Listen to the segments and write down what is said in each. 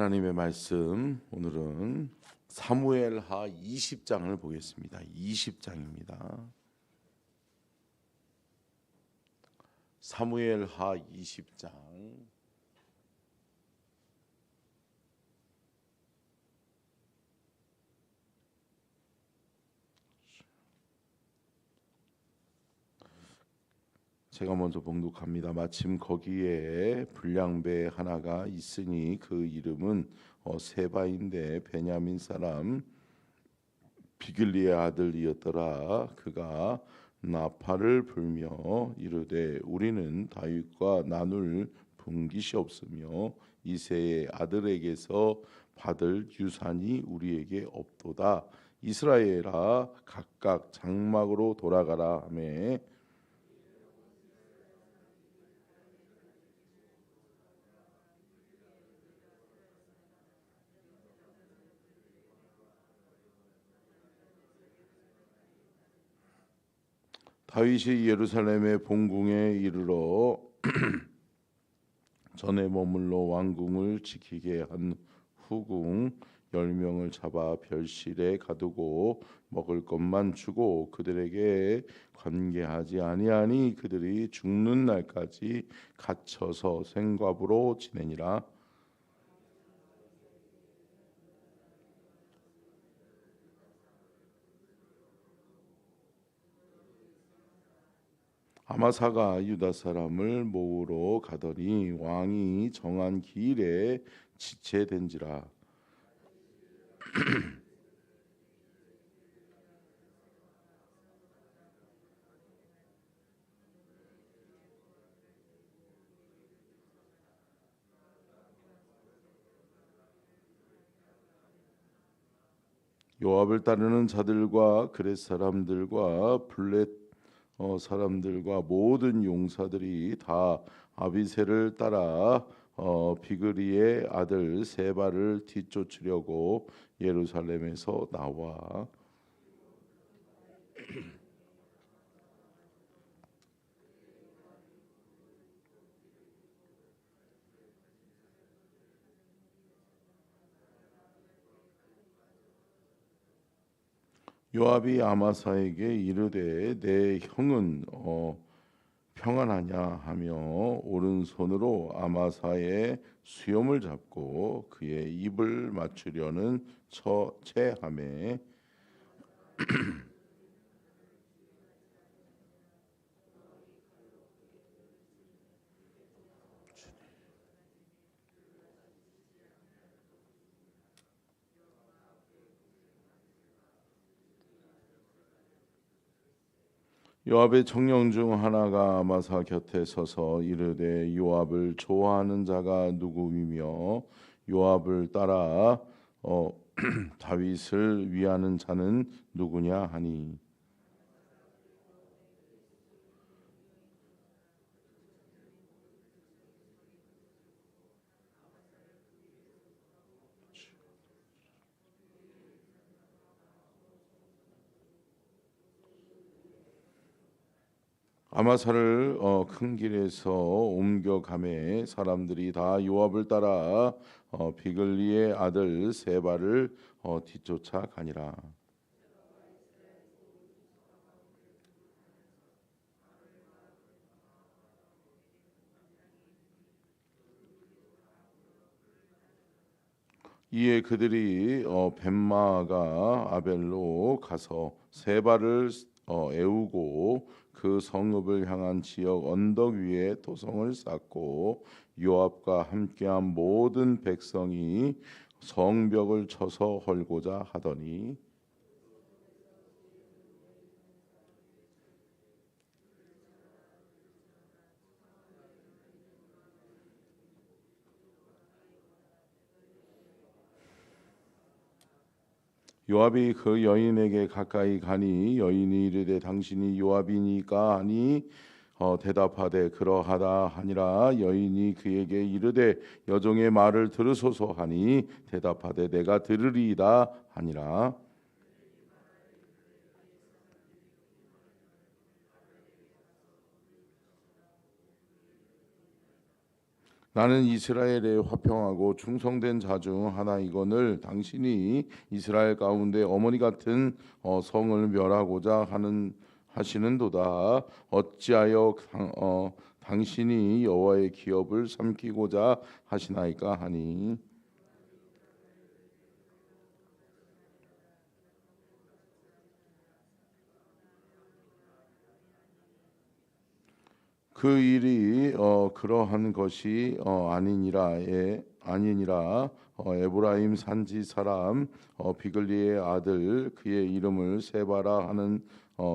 하나님의 말씀 오늘은 사무엘하 20장을 보겠습니다. 20장입니다. 사무엘하 20장 제가 먼저 봉독합니다. 마침 거기에 불량배 하나가 있으니 그 이름은 세바인데 베냐민 사람 비글리의 아들이었더라. 그가 나팔을 불며 이르되 우리는 다윗과 나눌 분깃이 없으며 이새의 아들에게서 받을 유산이 우리에게 없도다. 이스라엘아 각각 장막으로 돌아가라 하매 다윗이 예루살렘의 본궁에 이르러 전에 머물러 왕궁을 지키게 한 후궁 10명을 잡아 별실에 가두고 먹을 것만 주고 그들에게 관계하지 아니하니 그들이 죽는 날까지 갇혀서 생갑으로 지내니라. 아마사가 유다 사람을 모으러 가더니 왕이 정한 기일에 지체된지라. 요압을 따르는 자들과 그렛 사람들과 블렛 사람들과 모든 용사들이 다 아비새를 따라 비그리의 아들 세바를 뒤쫓으려고 예루살렘에서 나와 요압이 아마사에게 이르되 내 형은 평안하냐 하며 오른손으로 아마사의 수염을 잡고 그의 입을 맞추려는 체하매 요압의 청령 중 하나가 아마사 곁에 서서 이르되 요압을 좋아하는 자가 누구이며 요압을 따라 다윗을 위하는 자는 누구냐 하니 아마사를 큰 길에서 옮겨가매 사람들이 다 요압을 따라 비글리의 아들 세바를 뒤쫓아 가니라. 이에 그들이 벳마가 아벨로 가서 세바를 애우고 그 성읍을 향한 지역 언덕 위에 토성을 쌓고 요압과 함께한 모든 백성이 성벽을 쳐서 헐고자 하더니 요압이 그 여인에게 가까이 가니 여인이 이르되 당신이 요압이니까 하니 대답하되 그러하다 하니라. 여인이 그에게 이르되 여종의 말을 들으소서 하니 대답하되 내가 들으리이다 하니라. 나는 이스라엘에 화평하고 충성된 자 중 하나이거늘 당신이 이스라엘 가운데 어머니 같은 성을 멸하고자 하시는도다. 어찌하여 당신이 여호와의 기업을 삼키고자 하시나이까 하니. 그 일이 그러한 것이 아니니라. 에브라임 산지 사람 비글리의 아들 그의 이름을 세바라 하는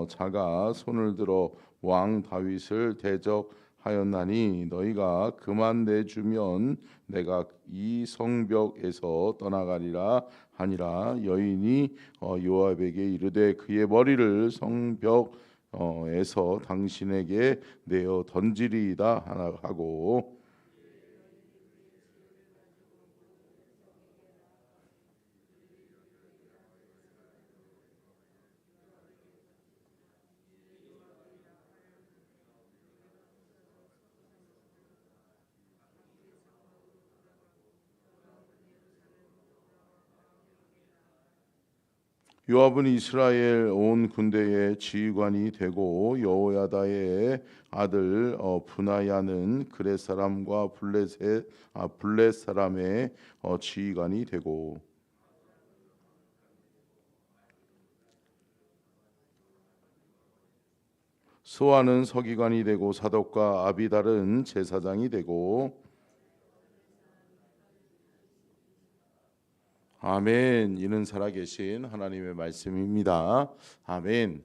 자가 손을 들어 왕 다윗을 대적하였나니 너희가 그만 내주면 내가 이 성벽에서 떠나가리라 하니라. 여인이 요압에게 이르되 그의 머리를 성벽 에서 당신에게 내어 던지리이다 하고. 요압은 이스라엘 온 군대의 지휘관이 되고 여호야다의 아들 분하야는 그렛 사람과 블렛 사람의 지휘관이 되고 스와는 서기관이 되고 사독과 아비달은 제사장이 되고. 아멘. 이는 살아계신 하나님의 말씀입니다. 아멘.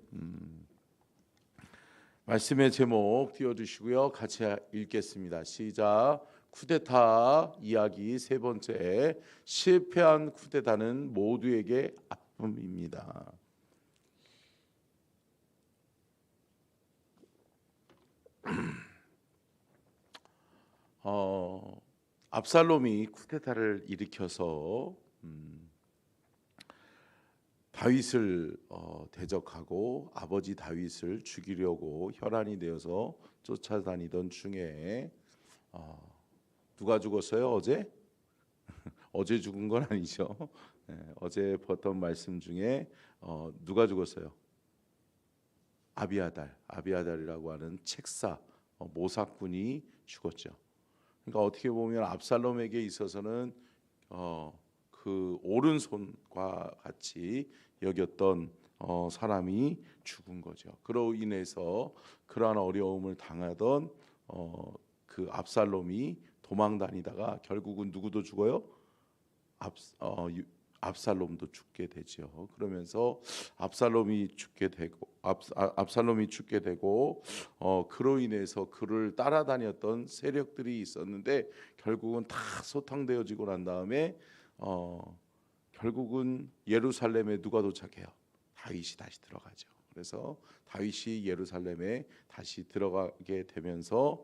말씀의 제목 띄워주시고요. 같이 읽겠습니다. 시작. 쿠데타 이야기 세 번째. 실패한 쿠데타는 모두에게 아픔입니다. 압살롬이 쿠데타를 일으켜서 다윗을 대적하고 아버지 다윗을 죽이려고 혈안이 되어서 쫓아다니던 중에 누가 죽었어요? 어제? 어제 죽은 건 아니죠. 어제 봤던 말씀 중에 누가 죽었어요? 아비아달이라고 하는 책사 모사꾼이 죽었죠. 그러니까 어떻게 보면 압살롬에게 있어서는 그 오른손과 같이 여겼던 사람이 죽은 거죠. 그로 인해서 그러한 어려움을 당하던 그 압살롬이 도망 다니다가 결국은 누구도 죽어요? 압살롬도 죽게 되죠. 그러면서 압살롬이 죽게 되고 그로 인해서 그를 따라다녔던 세력들이 있었는데 결국은 다 소탕되어지고 난 다음에 결국은 예루살렘에 누가 도착해요? 다윗이 다시 들어가죠. 그래서 다윗이 예루살렘에 다시 들어가게 되면서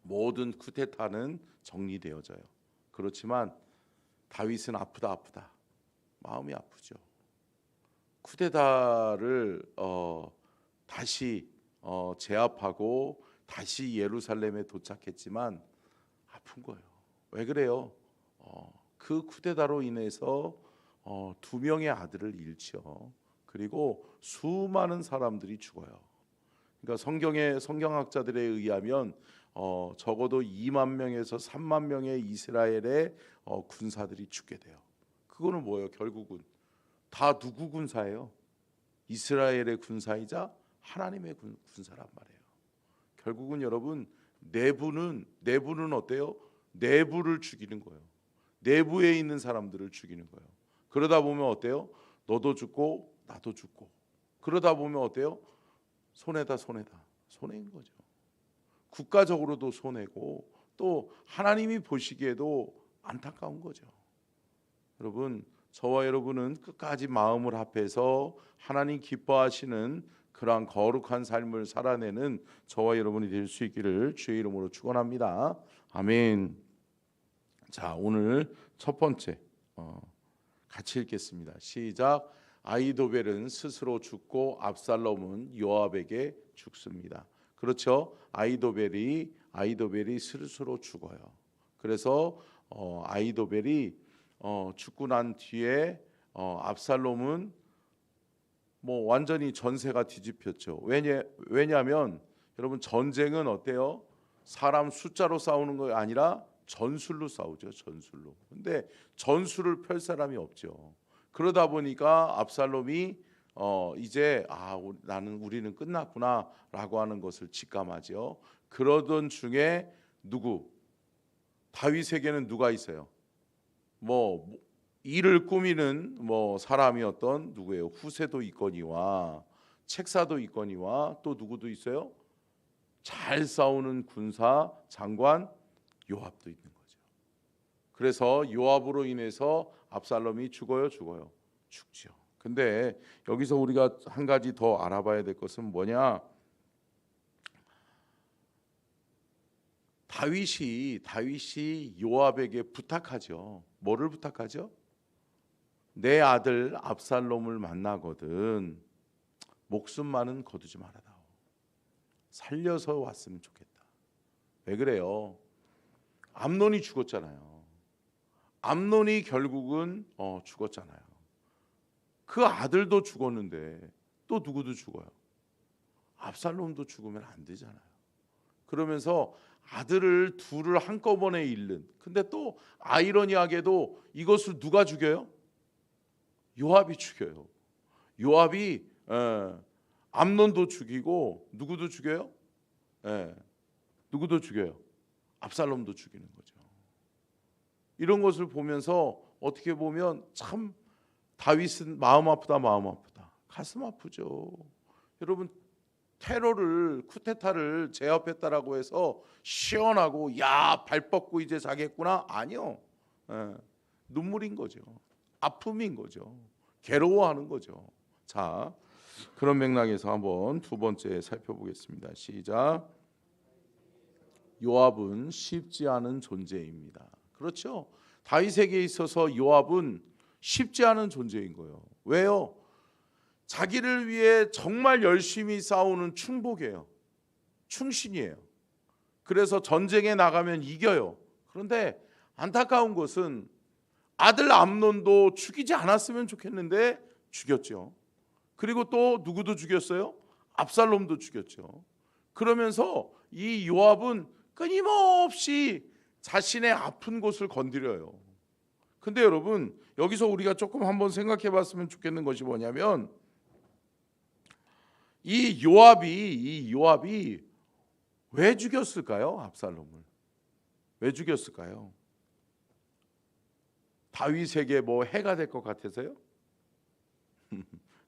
모든 쿠데타는 정리되어져요. 그렇지만 다윗은 아프다 마음이 아프죠. 쿠데타를 다시 제압하고 다시 예루살렘에 도착했지만 아픈 거예요. 왜 그래요? 그 쿠데타로 인해서 두 명의 아들을 잃죠. 그리고 수많은 사람들이 죽어요. 그러니까 성경학자들에 의하면 적어도 2만 명에서 3만 명의 이스라엘의 군사들이 죽게 돼요. 그거는 뭐예요? 결국은 다 누구 군사예요? 이스라엘의 군사이자 하나님의 군사란 말이에요. 결국은 여러분 내부는 어때요? 내부를 죽이는 거예요. 내부에 있는 사람들을 죽이는 거예요. 그러다 보면 어때요? 너도 죽고 나도 죽고. 그러다 보면 어때요? 손해인 거죠. 국가적으로도 손해고 또 하나님이 보시기에도 안타까운 거죠. 여러분, 저와 여러분은 끝까지 마음을 합해서 하나님 기뻐하시는 그러한 거룩한 삶을 살아내는 저와 여러분이 될 수 있기를 주의 이름으로 축원합니다. 아멘. 자, 오늘 첫 번째 같이 읽겠습니다. 시작. 아히도벨은 스스로 죽고 압살롬은 요압에게 죽습니다. 그렇죠. 아히도벨이 아히도벨이 스스로 죽어요. 그래서 아히도벨이 죽고 난 뒤에 압살롬은 뭐 완전히 전세가 뒤집혔죠. 왜냐하면 여러분 전쟁은 어때요? 사람 숫자로 싸우는 거 아니라 전술로 싸우죠. 전술로. 근데 전술을 펼 사람이 없죠. 그러다 보니까 압살롬이 이제 우리는 끝났구나라고 하는 것을 직감하죠. 그러던 중에 다윗에게는 누가 있어요? 뭐 일을 꾸미는 사람이 누구예요? 후세도 있거니와 책사도 있거니와 또 누구도 있어요? 잘 싸우는 군사 장관 요압도 있는 거죠. 그래서 요압으로 인해서 압살롬이 죽어요? 죽죠. 근데 여기서 우리가 한 가지 더 알아봐야 될 것은 뭐냐? 다윗이 요압에게 부탁하죠. 뭐를 부탁하죠? 내 아들 압살롬을 만나거든 목숨만은 거두지 말아다오. 살려서 왔으면 좋겠다. 왜 그래요? 암논이 죽었잖아요. 암논이 결국은 죽었잖아요. 그 아들도 죽었는데 또 누구도 죽어요? 압살롬도 죽으면 안 되잖아요. 그러면서 아들을 둘을 한꺼번에 잃는. 근데 또 아이러니하게도 이것을 누가 죽여요? 요압이 죽여요. 요압이 암논도 죽이고 누구도 죽여요? 누구도 죽여요? 압살롬도 죽이는 거죠. 이런 것을 보면서 어떻게 보면 참 다윗은 마음 아프다. 가슴 아프죠. 여러분 쿠데타를 제압했다라고 해서 시원하고 발 뻗고 이제 자겠구나? 아니요. 눈물인 거죠. 아픔인 거죠. 괴로워하는 거죠. 자, 그런 맥락에서 한번 두 번째 살펴보겠습니다. 시작. 요압은 쉽지 않은 존재입니다. 그렇죠? 다윗에게 있어서 요압은 쉽지 않은 존재인 거예요. 왜요? 자기를 위해 정말 열심히 싸우는 충복이에요. 충신이에요. 그래서 전쟁에 나가면 이겨요. 그런데 안타까운 것은 아들 암논도 죽이지 않았으면 좋겠는데 죽였죠. 그리고 또 누구도 죽였어요? 압살롬도 죽였죠. 그러면서 이 요압은 끊임없이 자신의 아픈 곳을 건드려요. 근데 여러분 여기서 우리가 조금 한번 생각해 봤으면 좋겠는 것이 뭐냐면 이 요압이 왜 죽였을까요? 압살롬을 왜 죽였을까요? 다윗에게 해가 될 것 같아서요?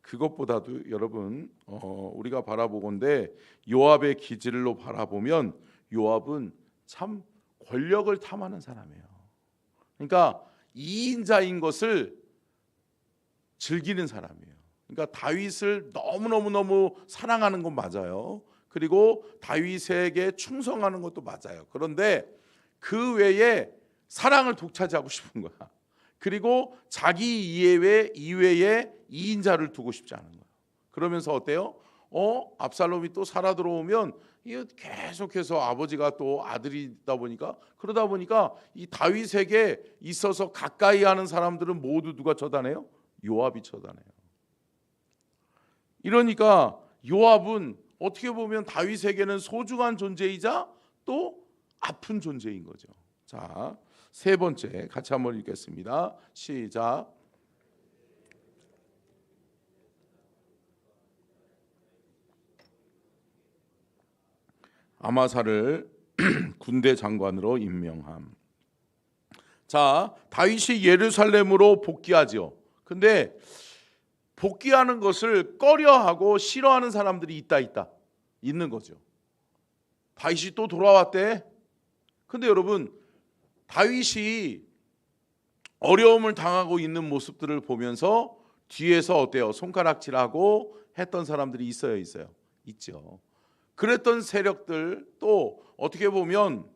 그것보다도 여러분 우리가 바라보건대 요압의 기질로 바라보면 요압은 참 권력을 탐하는 사람이에요. 그러니까 이인자인 것을 즐기는 사람이에요. 그러니까 다윗을 너무 사랑하는 건 맞아요. 그리고 다윗에게 충성하는 것도 맞아요. 그런데 그 외에 사랑을 독차지하고 싶은 거야. 그리고 자기 이외에 이인자를 두고 싶지 않은 거예요. 그러면서 어때요? 압살롬이 또 살아 들어오면 계속해서 아버지가 또 아들이다 보니까 그러다 보니까 이 다윗에게 있어서 가까이 하는 사람들은 모두 누가 처단해요? 요압이 처단해요. 이러니까 요압은 어떻게 보면 다윗에게는 소중한 존재이자 또 아픈 존재인 거죠. 자, 세 번째 같이 한번 읽겠습니다. 시작. 아마사를 군대 장관으로 임명함. 자, 다윗이 예루살렘으로 복귀하죠. 근데 복귀하는 것을 꺼려하고 싫어하는 사람들이 있는 거죠. 다윗이 또 돌아왔대. 근데 여러분 다윗이 어려움을 당하고 있는 모습들을 보면서 뒤에서 어때요? 손가락질하고 했던 사람들이 있죠. 그랬던 세력들 또 어떻게 보면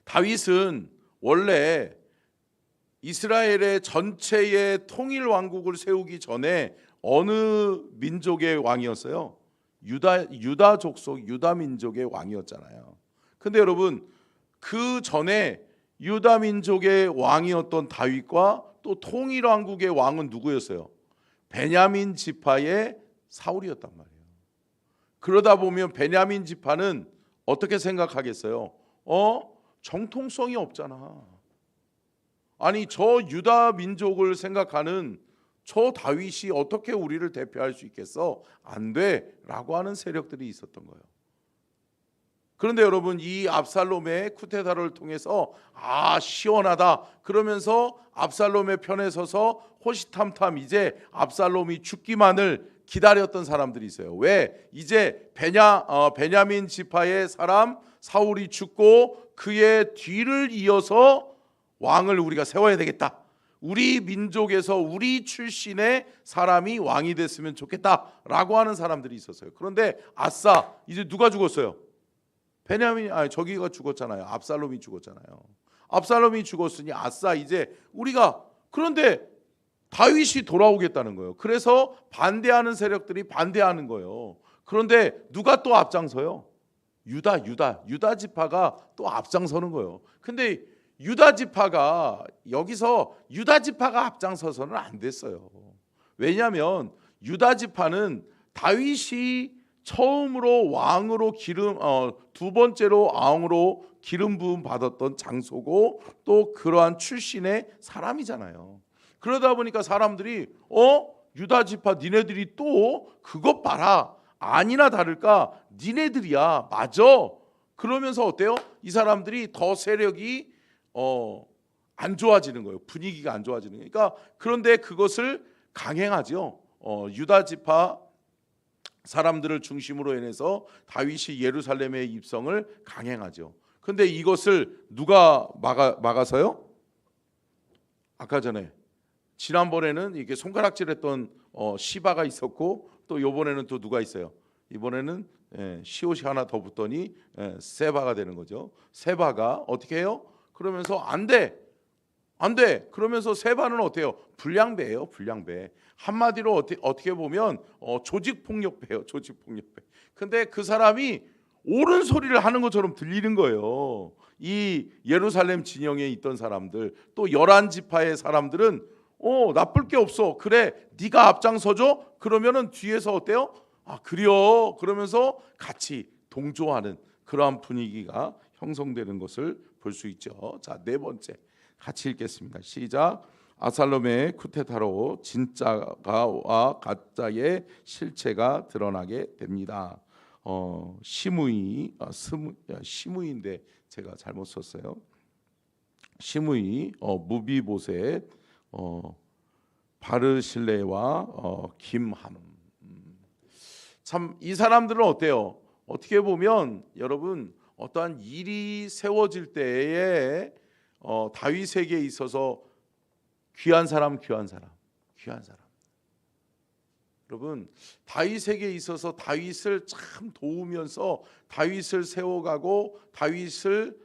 다윗은 원래 이스라엘의 전체의 통일 왕국을 세우기 전에 어느 민족의 왕이었어요? 유다 족속 유다 민족의 왕이었잖아요. 근데 여러분 그 전에 유다 민족의 왕이었던 다윗과 또 통일 왕국의 왕은 누구였어요? 베냐민 지파의 사울이었단 말이에요. 그러다 보면 베냐민 지파는 어떻게 생각하겠어요? 정통성이 없잖아. 아니 저 유다 민족을 생각하는 저 다윗이 어떻게 우리를 대표할 수 있겠어? 안 돼 라고 하는 세력들이 있었던 거예요. 그런데 여러분 이 압살롬의 쿠데타를 통해서 시원하다 그러면서 압살롬의 편에 서서 호시탐탐 이제 압살롬이 죽기만을 기다렸던 사람들이 있어요. 왜? 이제 베냐민 지파의 사람 사울이 죽고 그의 뒤를 이어서 왕을 우리가 세워야 되겠다. 우리 민족에서 우리 출신의 사람이 왕이 됐으면 좋겠다라고 하는 사람들이 있었어요. 그런데 아싸 이제 누가 죽었어요? 저기가 죽었잖아요. 압살롬이 죽었잖아요. 압살롬이 죽었으니 아싸 이제 우리가 그런데 다윗이 돌아오겠다는 거예요. 그래서 반대하는 세력들이 반대하는 거예요. 그런데 누가 또 앞장서요? 유다 지파가 또 앞장서는 거예요. 근데 유다 지파가 앞장서서는 안 됐어요. 왜냐하면 유다 지파는 다윗이 처음으로 왕으로 두 번째로 왕으로 기름 부음 받았던 장소고 또 그러한 출신의 사람이잖아요. 그러다 보니까 사람들이 유다 지파 니네들이 또 그것 봐라. 아니나 다를까 니네들이야. 맞아. 그러면서 어때요? 이 사람들이 더 세력이 안 좋아지는 거예요. 분위기가 안 좋아지는 거예요. 그러니까 그런데 그것을 강행하죠. 유다 지파 사람들을 중심으로 인해서 다윗이 예루살렘의 입성을 강행하죠. 그런데 이것을 누가 막아서요? 아까 전에 지난번에는 이게 손가락질했던 시바가 있었고 또 이번에는 또 누가 있어요? 이번에는 시옷이 하나 더 붙더니 세바가 되는 거죠. 세바가 어떻게 해요? 그러면서 안 돼. 그러면서 세바는 어때요? 불량배예요. 불량배. 한마디로 어떻게 보면 조직폭력배예요. 조직폭력배. 근데 그 사람이 옳은 소리를 하는 것처럼 들리는 거예요. 이 예루살렘 진영에 있던 사람들 또 11지파의 사람들은 나쁠 게 없어. 그래 네가 앞장서줘. 그러면은 뒤에서 어때요? 그래요. 그러면서 같이 동조하는 그러한 분위기가 형성되는 것을 볼 수 있죠. 자, 네 번째 같이 읽겠습니다. 시작. 압살롬의 쿠데타로 진짜와 가짜의 실체가 드러나게 됩니다. 시므이인데 제가 잘못 썼어요. 시므이, 무비보셋, 바르실레와 김함. 참 이 사람들은 어때요? 어떻게 보면 여러분 어떠한 일이 세워질 때에 다윗에게 있어서 귀한 사람. 여러분 다윗에게 있어서 다윗을 참 도우면서 다윗을 세워가고 다윗을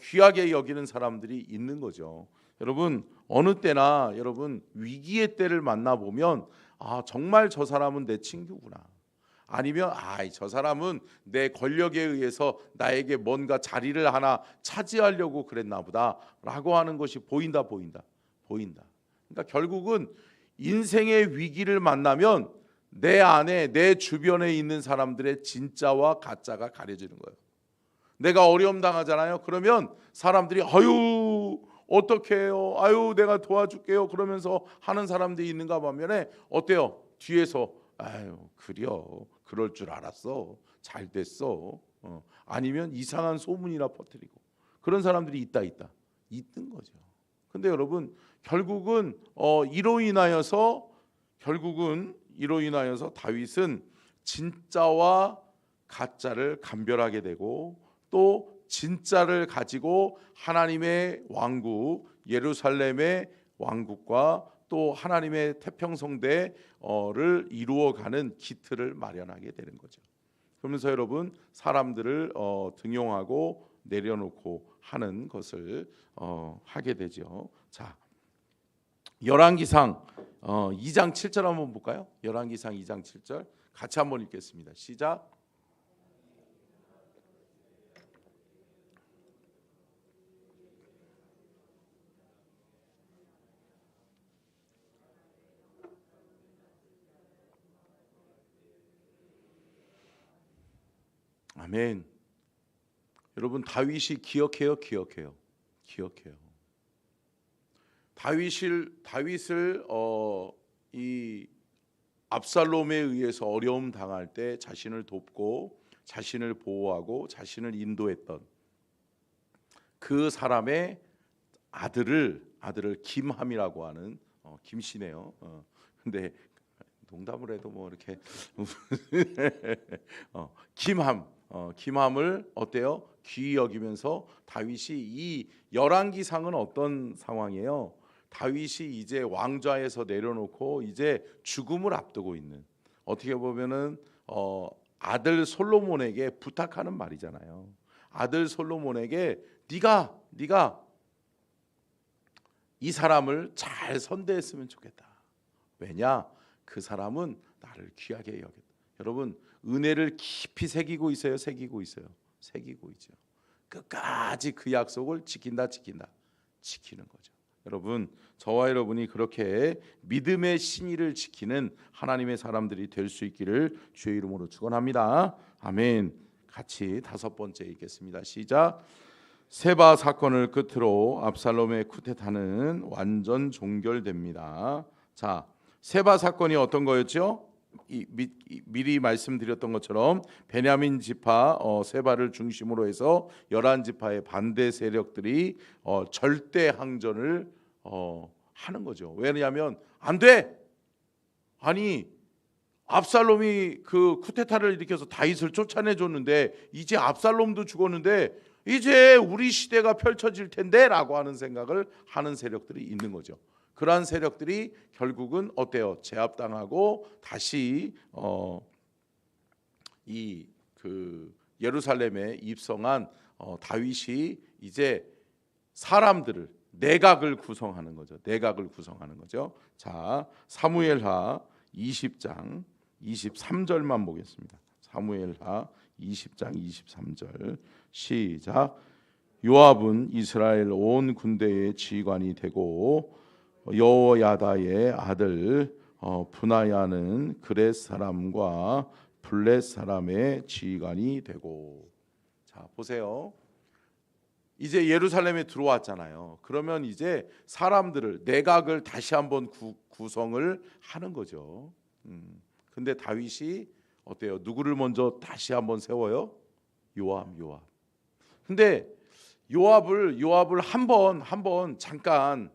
귀하게 여기는 사람들이 있는 거죠. 여러분 어느 때나 여러분 위기의 때를 만나보면 정말 저 사람은 내 친구구나. 아니면 저 사람은 내 권력에 의해서 나에게 뭔가 자리를 하나 차지하려고 그랬나 보다 라고 하는 것이 보인다. 그러니까 결국은 인생의 위기를 만나면 내 안에 내 주변에 있는 사람들의 진짜와 가짜가 가려지는 거예요. 내가 어려움 당하잖아요. 그러면 사람들이 어떻게 해요? 내가 도와줄게요. 그러면서 하는 사람들이 있는가 반면에 어때요? 뒤에서 그려. 그럴 줄 알았어. 잘 됐어. 아니면 이상한 소문이나 퍼뜨리고 그런 사람들이 있는 거죠. 근데 여러분 결국은 이로 인하여서 다윗은 진짜와 가짜를 감별하게 되고 또 진짜를 가지고 하나님의 왕국 예루살렘의 왕국과 또 하나님의 태평성대를 이루어가는 기틀을 마련하게 되는 거죠. 그러면서 여러분 사람들을 등용하고 내려놓고 하는 것을 하게 되죠. 자, 열왕기상 2장 7절 한번 볼까요? 열왕기상 2장 7절 같이 한번 읽겠습니다. 시작. 아멘. 여러분 다윗이 기억해요. 다윗을 이 압살롬에 의해서 어려움 당할 때 자신을 돕고 자신을 보호하고 자신을 인도했던 그 사람의 아들을 김함이라고 하는 김씨네요. 근데 농담을 해도 뭐 이렇게 김함을 어때요? 귀히 여기면서 다윗이 이 열왕기상은 어떤 상황이에요? 다윗이 이제 왕좌에서 내려놓고 이제 죽음을 앞두고 있는, 어떻게 보면은 아들 솔로몬에게 부탁하는 말이잖아요. 아들 솔로몬에게 네가 이 사람을 잘 선대했으면 좋겠다. 왜냐? 그 사람은 나를 귀하게 여겼다. 여러분 은혜를 깊이 새기고 있어요. 새기고 있죠. 끝까지 그 약속을 지키는 거죠. 여러분 저와 여러분이 그렇게 믿음의 신의를 지키는 하나님의 사람들이 될 수 있기를 주의 이름으로 축원합니다. 아멘. 같이 다섯 번째 읽겠습니다. 시작. 세바 사건을 끝으로 압살롬의 쿠데타는 완전 종결됩니다. 자, 세바 사건이 어떤 거였죠? 미리 말씀드렸던 것처럼 베냐민 지파 세바를 중심으로 해서 11지파의 반대 세력들이 절대 항전을 하는 거죠. 왜냐하면 안 돼. 아니 압살롬이 그 쿠데타를 일으켜서 다윗을 쫓아내줬는데 이제 압살롬도 죽었는데 이제 우리 시대가 펼쳐질 텐데라고 하는 생각을 하는 세력들이 있는 거죠. 그러한 세력들이 결국은 어때요? 제압당하고 다시 이 그 예루살렘에 입성한 다윗이 이제 사람들을 내각을 구성하는 거죠. 자, 사무엘하 20장 23절만 보겠습니다. 사무엘하 20장 23절 시작. 요압은 이스라엘 온 군대의 지휘관이 되고 여호야다의 아들 분하야는 그렛 사람과 블렛 사람의 지휘관이 되고. 자, 보세요. 이제 예루살렘에 들어왔잖아요. 그러면 이제 사람들을 내각을 다시 한번 구성을 하는 거죠. 근데 다윗이 어때요? 누구를 먼저 다시 한번 세워요? 요압. 근데 요압을 한번 잠깐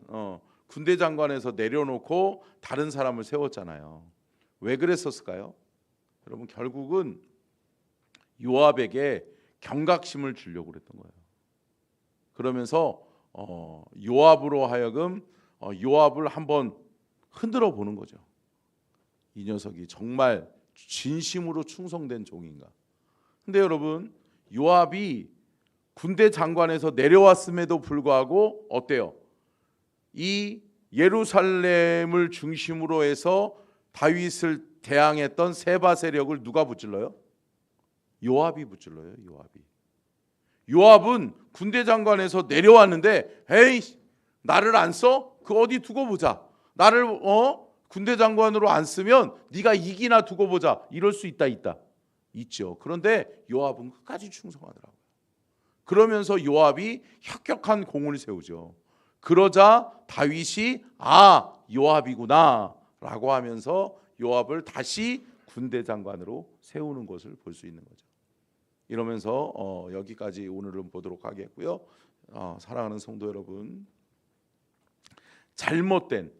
군대 장관에서 내려놓고 다른 사람을 세웠잖아요. 왜 그랬었을까요? 여러분 결국은 요압에게 경각심을 주려고 그랬던 거예요. 그러면서 요압으로 하여금 요압을 한번 흔들어 보는 거죠. 이 녀석이 정말 진심으로 충성된 종인가? 근데 여러분 요압이 군대 장관에서 내려왔음에도 불구하고 어때요? 이 예루살렘을 중심으로 해서 다윗을 대항했던 세바 세력을 누가 붙질러요? 요압이 붙질러요. 요압은 군대 장관에서 내려왔는데 에이 나를 안 써? 그 어디 두고 보자. 나를 군대 장관으로 안 쓰면 네가 이기나 두고 보자. 이럴 수 있죠. 그런데 요압은 끝까지 충성하더라고요. 그러면서 요압이 혁혁한 공을 세우죠. 그러자 다윗이 요압이구나 라고 하면서 요압을 다시 군대 장관으로 세우는 것을 볼 수 있는 거죠. 이러면서 여기까지 오늘은 보도록 하겠고요. 사랑하는 성도 여러분, 잘못된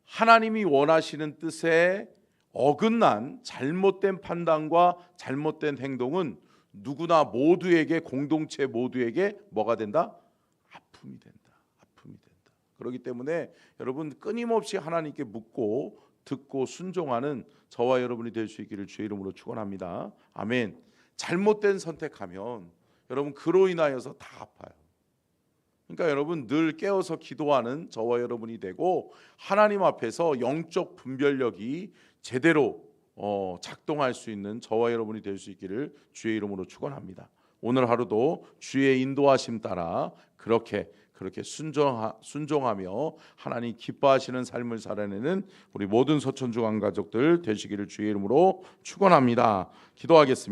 하나님이 원하시는 뜻에 어긋난 잘못된 판단과 잘못된 행동은 누구나 모두에게, 공동체 모두에게 뭐가 된다? 아픔이 된다. 그렇기 때문에 여러분 끊임없이 하나님께 묻고 듣고 순종하는 저와 여러분이 될 수 있기를 주의 이름으로 축원합니다. 아멘. 잘못된 선택하면 여러분 그로 인하여서 다 아파요. 그러니까 여러분 늘 깨어서 기도하는 저와 여러분이 되고 하나님 앞에서 영적 분별력이 제대로 작동할 수 있는 저와 여러분이 될 수 있기를 주의 이름으로 축원합니다. 오늘 하루도 주의 인도하심 따라 그렇게 순종하며 하나님 기뻐하시는 삶을 살아내는 우리 모든 서천중앙 가족들 되시기를 주의 이름으로 축원합니다. 기도하겠습니다.